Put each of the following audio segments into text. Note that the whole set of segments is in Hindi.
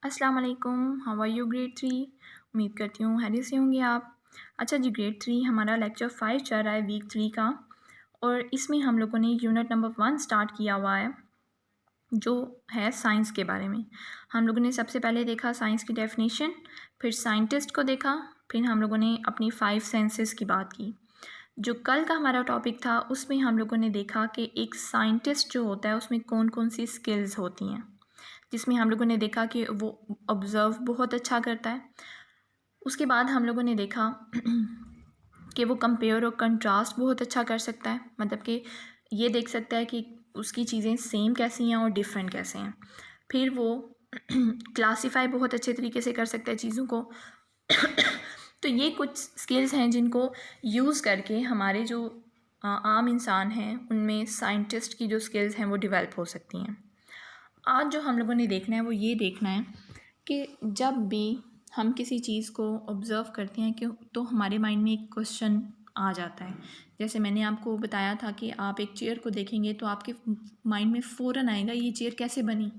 अस्सलाम वालेकुम, हाउ आर यू ग्रेड 3। उम्मीद करती हूँ खैरियत से होंगे आप। अच्छा जी, ग्रेड 3 हमारा लेक्चर 5 चल रहा है वीक 3 का, और इसमें हम लोगों ने यूनिट नंबर 1 स्टार्ट किया हुआ है जो है साइंस के बारे में। हम लोगों ने सबसे पहले देखा साइंस की डेफिनेशन, फिर साइंटिस्ट को देखा, फिर हम लोगों ने अपनी 5 सेंसेस की बात की। जो कल का हमारा टॉपिक था उसमें हम लोगों ने देखा कि एक साइंटिस्ट जो होता है उसमें कौन कौन सी स्किल्स होती हैं, जिसमें हम लोगों ने देखा कि वो ऑब्ज़र्व बहुत अच्छा करता है। उसके बाद हम लोगों ने देखा कि वो कंपेयर और कंट्रास्ट बहुत अच्छा कर सकता है, मतलब कि ये देख सकता है कि उसकी चीज़ें सेम कैसी हैं और डिफरेंट कैसे हैं। फिर वो क्लासीफाई बहुत अच्छे तरीके से कर सकता है चीज़ों को। तो ये कुछ स्किल्स हैं जिनको यूज़ करके हमारे जो आम इंसान हैं उनमें साइंटिस्ट की जो स्किल्स हैं वो डेवलप हो सकती हैं। आज जो हम लोगों ने देखना है वो ये देखना है कि जब भी हम किसी चीज़ को ऑब्ज़र्व करते हैं कि तो हमारे माइंड में एक क्वेश्चन आ जाता है। जैसे मैंने आपको बताया था कि आप एक चेयर को देखेंगे तो आपके माइंड में फ़ौरन आएगा ये चेयर कैसे बनी।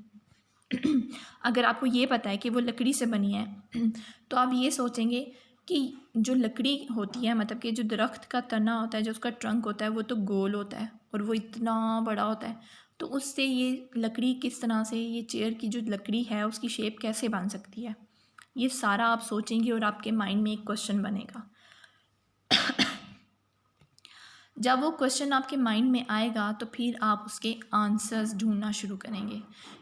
अगर आपको ये पता है कि वो लकड़ी से बनी है तो आप ये सोचेंगे कि जो लकड़ी होती है, मतलब कि जो दरख्त का तना होता है, जो उसका ट्रंक होता है, वो तो गोल होता है और वो इतना बड़ा होता है, तो उससे ये लकड़ी किस तरह से, ये चेयर की जो लकड़ी है उसकी शेप कैसे बन सकती है, ये सारा आप सोचेंगे और आपके माइंड में एक क्वेश्चन बनेगा। जब वो क्वेश्चन आपके माइंड में आएगा तो फिर आप उसके आंसर्स ढूंढना शुरू करेंगे।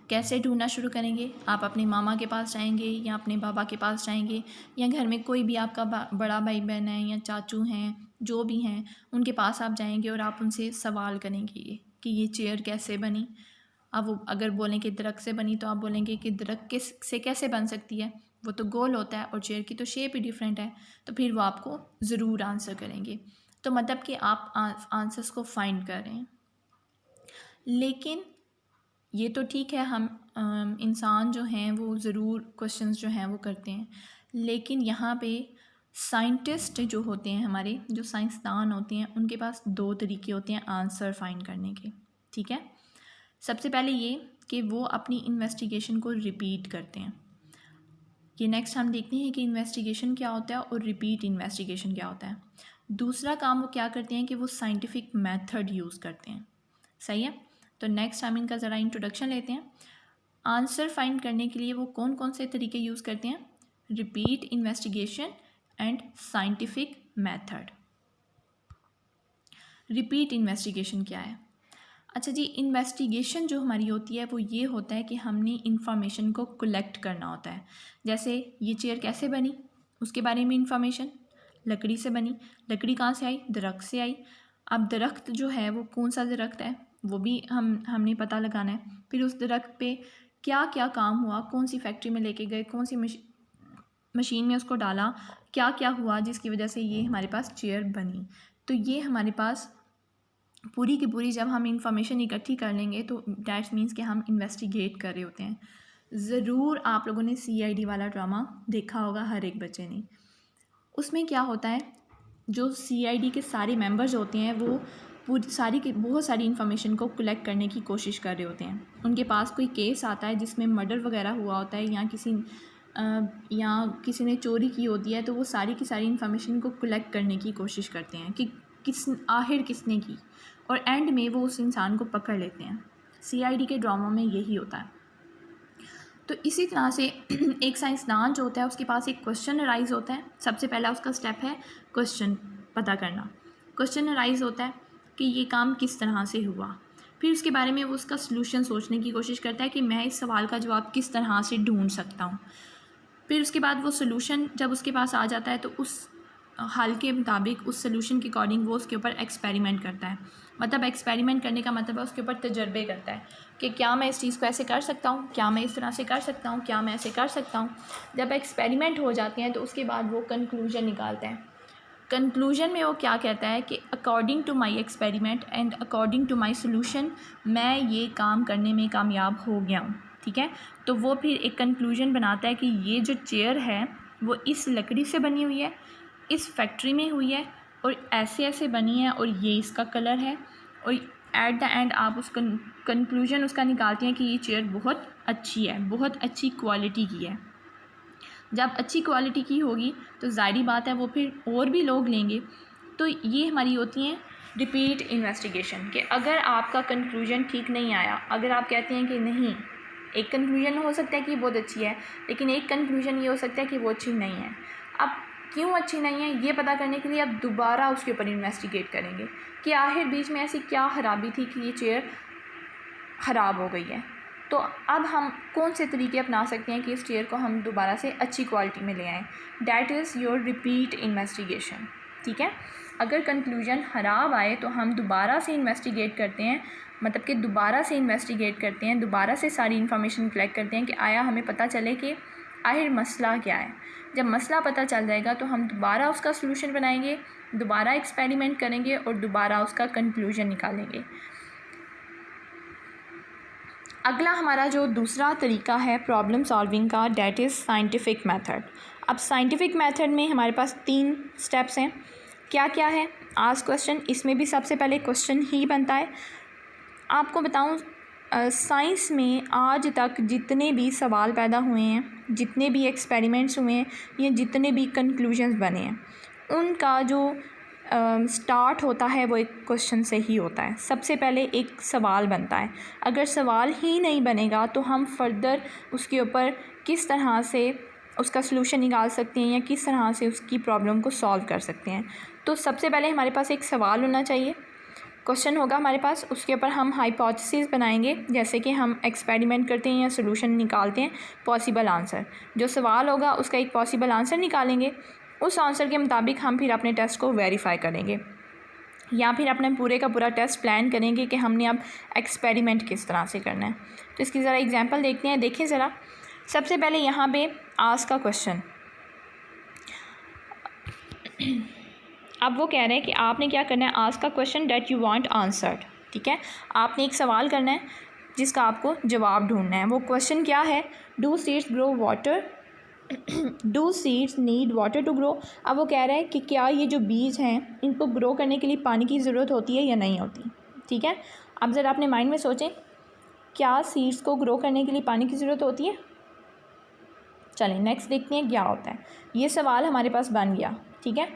कैसे ढूंढना शुरू करेंगे? आप अपने मामा के पास जाएंगे या अपने बाबा के पास जाएंगे, या घर में कोई भी आपका बड़ा भाई बहन है या चाचू हैं, जो भी हैं, उनके पास आप जाएंगे और आप उनसे सवाल करेंगे ये कि ये चेयर कैसे बनी। अब वो अगर बोलें कि दरख्त से बनी तो आप बोलेंगे कि दरख्त किस से कैसे बन सकती है, वो तो गोल होता है और चेयर की तो शेप ही डिफरेंट है। तो फिर वो आपको ज़रूर आंसर करेंगे। तो मतलब कि आप आंसर्स को फाइंड कर रहे हैं। लेकिन ये तो ठीक है, हम इंसान जो हैं वो ज़रूर क्वेश्चंस जो हैं वो करते हैं, लेकिन यहाँ पे साइंटिस्ट जो होते हैं, हमारे जो साइंसदान होते हैं, उनके पास दो तरीके होते हैं आंसर फाइंड करने के। ठीक है, सबसे पहले ये कि वो अपनी इन्वेस्टिगेशन को रिपीट करते हैं। ये नेक्स्ट हम देखते हैं कि इन्वेस्टिगेशन क्या होता है और रिपीट इन्वेस्टिगेशन क्या होता है। दूसरा काम वो क्या करते हैं कि वो साइंटिफिक मेथड यूज़ करते हैं। सही है, तो नेक्स्ट हम इनका ज़रा इंट्रोडक्शन लेते हैं। आंसर फाइंड करने के लिए वो कौन कौन से तरीके यूज़ करते हैं? Repeat investigation and scientific method. Repeat investigation क्या है? अच्छा जी, इन्वेस्टिगेशन जो हमारी होती है वो ये होता है कि हमने इंफॉर्मेशन को कलेक्ट करना होता है। जैसे ये चेयर कैसे बनी, उसके बारे में इंफॉर्मेशन। लकड़ी से बनी, लकड़ी कहाँ से आई? दरख्त से आई। अब दरख्त जो है वो कौन सा दरख्त है वो भी हमने पता लगाना है। फिर उस दरख्त पे क्या क्या काम हुआ, कौन सी फैक्ट्री में लेके गए, कौन सी मशीन में उसको डाला, क्या क्या हुआ जिसकी वजह से ये हमारे पास चेयर बनी। तो ये हमारे पास पूरी की पूरी जब हम इंफॉर्मेशन इकट्ठी कर लेंगे तो डैट्स मीन्स कि हम इन्वेस्टिगेट कर रहे होते हैं। ज़रूर आप लोगों ने CID वाला ड्रामा देखा होगा, हर एक बच्चे ने। उसमें क्या होता है, जो CID के सारे मेंबर्स होते हैं वो पूरी सारी की बहुत सारी इन्फॉर्मेशन को कलेक्ट करने की कोशिश कर रहे होते हैं। उनके पास कोई केस आता है जिसमें मर्डर वगैरह हुआ होता है या किसी ने चोरी की होती है, तो वो सारी की सारी इन्फॉर्मेशन को कलेक्ट करने की कोशिश करते हैं कि आखिर किसने की, और एंड में वो उस इंसान को पकड़ लेते हैं। CID के ड्रामा में यही होता है। तो इसी तरह से एक साइंसदान जो होता है उसके पास एक क्वेश्चन अराइज होता है। सबसे पहला उसका स्टेप है क्वेश्चन पता करना। क्वेश्चन अराइज होता है कि ये काम किस तरह से हुआ, फिर उसके बारे में वो उसका सलूशन सोचने की कोशिश करता है कि मैं इस सवाल का जवाब किस तरह से ढूंढ सकता हूँ। फिर उसके बाद वो सलूशन जब उसके पास आ जाता है तो उस हल के मुताबिक, उस सलूशन के अकॉर्डिंग वो उसके ऊपर एक्सपेरिमेंट करता है। मतलब एक्सपेरिमेंट करने का मतलब है उसके ऊपर तजर्बे करता है कि क्या मैं इस चीज़ को ऐसे कर सकता हूँ, क्या मैं इस तरह से कर सकता हूँ, क्या मैं ऐसे कर सकता हूँ। जब एक्सपेरिमेंट हो जाते हैं तो उसके बाद वो कंक्लूजन निकालता है। कंक्लूजन में वो क्या कहता है कि according to my experiment and according to my solution मैं ये काम करने में कामयाब हो गया हूँ। ठीक है, तो वो फिर एक कंक्लूजन बनाता है कि ये जो चेयर है वो इस लकड़ी से बनी हुई है, इस फैक्ट्री में हुई है और ऐसे ऐसे बनी है, और ये इसका कलर है, और एट द एंड आप उस कंक्लूजन उसका निकालते हैं कि ये चेयर बहुत अच्छी है, बहुत अच्छी क्वालिटी की है। जब अच्छी क्वालिटी की होगी तो ज़ाहिरी बात है वो फिर और भी लोग लेंगे। तो ये हमारी होती हैं रिपीट इन्वेस्टिगेशन, कि अगर आपका कंक्लूजन ठीक नहीं आया, अगर आप कहते हैं कि नहीं, एक कंक्लूजन हो सकता है कि बहुत अच्छी है, लेकिन एक कंक्लूजन ये हो सकता है कि वो अच्छी नहीं है। अब क्यों अच्छी नहीं है ये पता करने के लिए आप दोबारा उसके ऊपर इन्वेस्टिगेट करेंगे कि आखिर बीच में ऐसी क्या ख़राबी थी कि ये चेयर ख़राब हो गई है। तो अब हम कौन से तरीके अपना सकते हैं कि इस चेयर को हम दोबारा से अच्छी क्वालिटी में ले आएँ। That is your repeat investigation. ठीक है, अगर कंक्लूजन ख़राब आए तो हम दोबारा से इन्वेस्टिगेट करते हैं, मतलब कि दोबारा से इन्वेस्टिगेट करते हैं, दोबारा से सारी इन्फॉर्मेशन कलेक्ट करते हैं कि आया हमें पता चले कि आखिर मसला क्या है। जब मसला पता चल जाएगा तो हम दोबारा उसका सलूशन बनाएंगे, दोबारा एक्सपेरिमेंट करेंगे और दोबारा उसका कंक्लूजन निकालेंगे। अगला हमारा जो दूसरा तरीका है प्रॉब्लम सॉल्विंग का, डैट इज़ साइंटिफिक मेथड। अब साइंटिफिक मेथड में हमारे पास 3 स्टेप्स हैं। क्या क्या है? आस्क क्वेश्चन, इसमें भी सबसे पहले क्वेश्चन ही बनता है। आपको बताऊं, साइंस में आज तक जितने भी सवाल पैदा हुए हैं, जितने भी एक्सपेरिमेंट्स हुए हैं, या जितने भी कंक्लूजन्स बने हैं, उनका जो स्टार्ट होता है वो एक क्वेश्चन से ही होता है। सबसे पहले एक सवाल बनता है। अगर सवाल ही नहीं बनेगा तो हम फर्दर उसके ऊपर किस तरह से उसका सलूशन निकाल सकते हैं या किस तरह से उसकी प्रॉब्लम को सॉल्व कर सकते हैं। तो सबसे पहले हमारे पास एक सवाल होना चाहिए, क्वेश्चन होगा हमारे पास, उसके ऊपर हम हाइपोथेसिस बनाएंगे, जैसे कि हम एक्सपेरिमेंट करते हैं या सलूशन निकालते हैं, पॉसिबल आंसर। जो सवाल होगा उसका एक पॉसिबल आंसर निकालेंगे, उस आंसर के मुताबिक हम फिर अपने टेस्ट को वेरीफाई करेंगे या फिर अपने पूरे का पूरा टेस्ट प्लान करेंगे कि हमने अब एक्सपेरिमेंट किस तरह से करना है। तो इसकी ज़रा एग्जांपल देखते हैं। देखें ज़रा, सबसे पहले यहाँ पे आस्क का क्वेश्चन। अब वो कह रहे हैं कि आपने क्या करना है, आस्क का question that you want answered. ठीक है, आपने एक सवाल करना है जिसका आपको जवाब ढूंढना है। वो क्वेश्चन क्या है? Do seeds grow water, do seeds need water to grow. अब वो कह रहा है कि क्या ये जो बीज हैं इनको ग्रो करने के लिए पानी की ज़रूरत होती है या नहीं होती। ठीक है, अब ज़रा अपने माइंड में सोचें, क्या सीड्स को ग्रो करने के लिए पानी की ज़रूरत होती है? चलें नेक्स्ट देखते हैं क्या होता है। ये सवाल हमारे पास बन गया। ठीक है,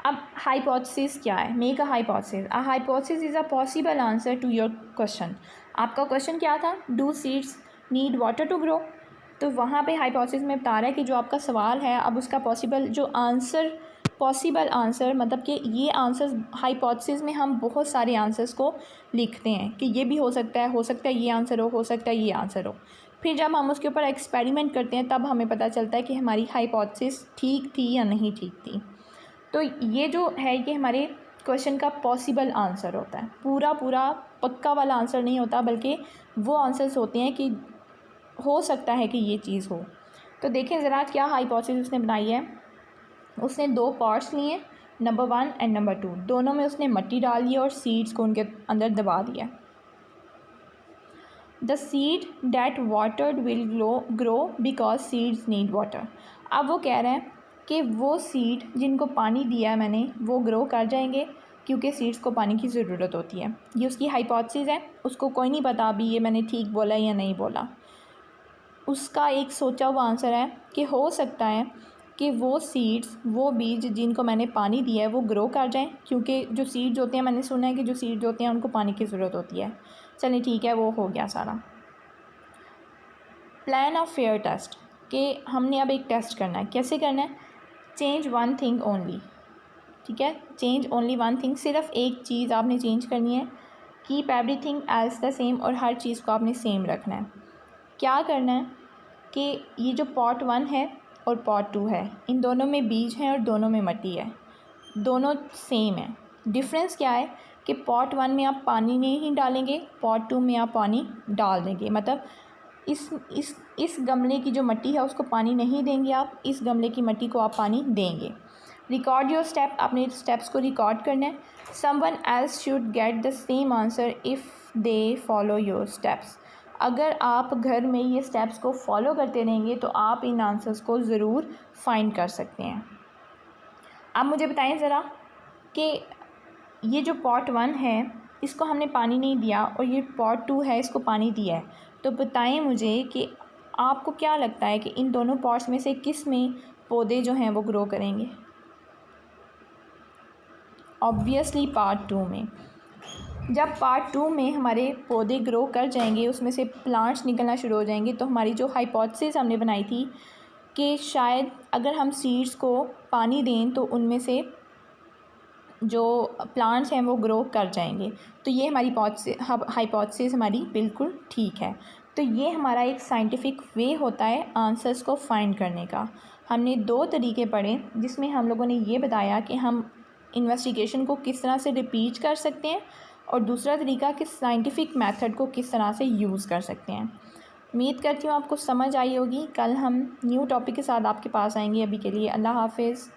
अब हाइपोथेसिस क्या है? Make a hypothesis. A hypothesis is a possible answer to your question. आपका क्वेश्चन क्या था? Do seeds need water to grow. तो वहाँ पे हाइपोथेसिस में बता रहा है कि जो आपका सवाल है, अब उसका पॉसिबल जो आंसर, पॉसिबल आंसर मतलब कि ये आंसर्स, हाइपोथेसिस में हम बहुत सारे आंसर्स को लिखते हैं कि ये भी हो सकता है ये आंसर हो सकता है ये आंसर हो। फिर जब हम उसके ऊपर एक्सपेरिमेंट करते हैं तब हमें पता चलता है कि हमारी हाइपोथेसिस ठीक थी या नहीं ठीक थी। तो ये जो है ये हमारे क्वेश्चन का पॉसिबल आंसर होता है, पूरा पक्का वाला आंसर नहीं होता, बल्कि वो आंसर्स होते हैं कि हो सकता है कि ये चीज़ हो। तो देखें ज़रा क्या हाइपोथेसिस उसने बनाई है। उसने 2 पॉट्स लिए, नंबर 1 एंड नंबर 2, दोनों में उसने मिट्टी डाल दी और सीड्स को उनके अंदर दबा दिया। The seed that watered will grow because seeds need water. अब वो कह रहे हैं कि वो सीड जिनको पानी दिया है मैंने वो ग्रो कर जाएंगे क्योंकि सीड्स को पानी की ज़रूरत होती है। ये उसकी हाइपोथेसिस है, उसको कोई नहीं पता अभी ये मैंने ठीक बोला या नहीं बोला। उसका एक सोचा हुआ आंसर है कि हो सकता है कि वो सीड्स, वो बीज जिनको मैंने पानी दिया है वो ग्रो कर जाएं, क्योंकि जो सीड्स होते हैं, मैंने सुना है कि जो सीड्स होते हैं उनको पानी की ज़रूरत होती है। चलिए ठीक है, वो हो गया सारा। प्लान ऑफ फेयर टेस्ट, कि हमने अब एक टेस्ट करना है। कैसे करना है? Change 1 thing only. ठीक है, चेंज ओनली 1 थिंग, सिर्फ एक चीज़ आपने चेंज करनी है। Keep everything as the same, और हर चीज़ को आपने सेम रखना है। क्या करना है कि ये जो पॉट 1 है और पॉट 2 है, इन दोनों में बीज हैं और दोनों में मिट्टी है, दोनों सेम है। डिफरेंस क्या है कि पॉट 1 में आप पानी नहीं डालेंगे, पॉट 2 में आप पानी डाल देंगे। मतलब इस गमले की जो मिट्टी है उसको पानी नहीं देंगे आप, इस गमले की मिट्टी को आप पानी देंगे। रिकॉर्ड योर स्टेप, अपने स्टेप्स को रिकॉर्ड करना है। Someone else should get the same answer if they follow your steps. अगर आप घर में ये स्टेप्स को फॉलो करते रहेंगे तो आप इन आंसर्स को ज़रूर फाइंड कर सकते हैं। आप मुझे बताएं ज़रा कि ये जो पॉट 1 है इसको हमने पानी नहीं दिया और ये पॉट 2 है, इसको पानी दिया है, तो बताएं मुझे कि आपको क्या लगता है कि इन दोनों पॉट्स में से किस में पौधे जो हैं वो ग्रो करेंगे? ऑब्वियसली पार्ट 2 में। जब पार्ट 2 में हमारे पौधे ग्रो कर जाएंगे, उसमें से प्लांट्स निकलना शुरू हो जाएंगे, तो हमारी जो हाइपोथेसिस हमने बनाई थी कि शायद अगर हम सीड्स को पानी दें तो उनमें से जो प्लांट्स हैं वो ग्रो कर जाएंगे, तो ये हमारी हाइपोथेसिस हमारी बिल्कुल ठीक है। तो ये हमारा एक साइंटिफिक वे होता है आंसर्स को फाइंड करने का। हमने 2 तरीके पढ़े जिसमें हम लोगों ने ये बताया कि हम इन्वेस्टिगेशन को किस तरह से रिपीट कर सकते हैं और दूसरा तरीका कि साइंटिफिक मेथड को किस तरह से यूज़ कर सकते हैं। उम्मीद करती हूँ आपको समझ आई होगी। कल हम न्यू टॉपिक के साथ आपके पास आएंगे। अभी के लिए अल्लाह हाफिज़।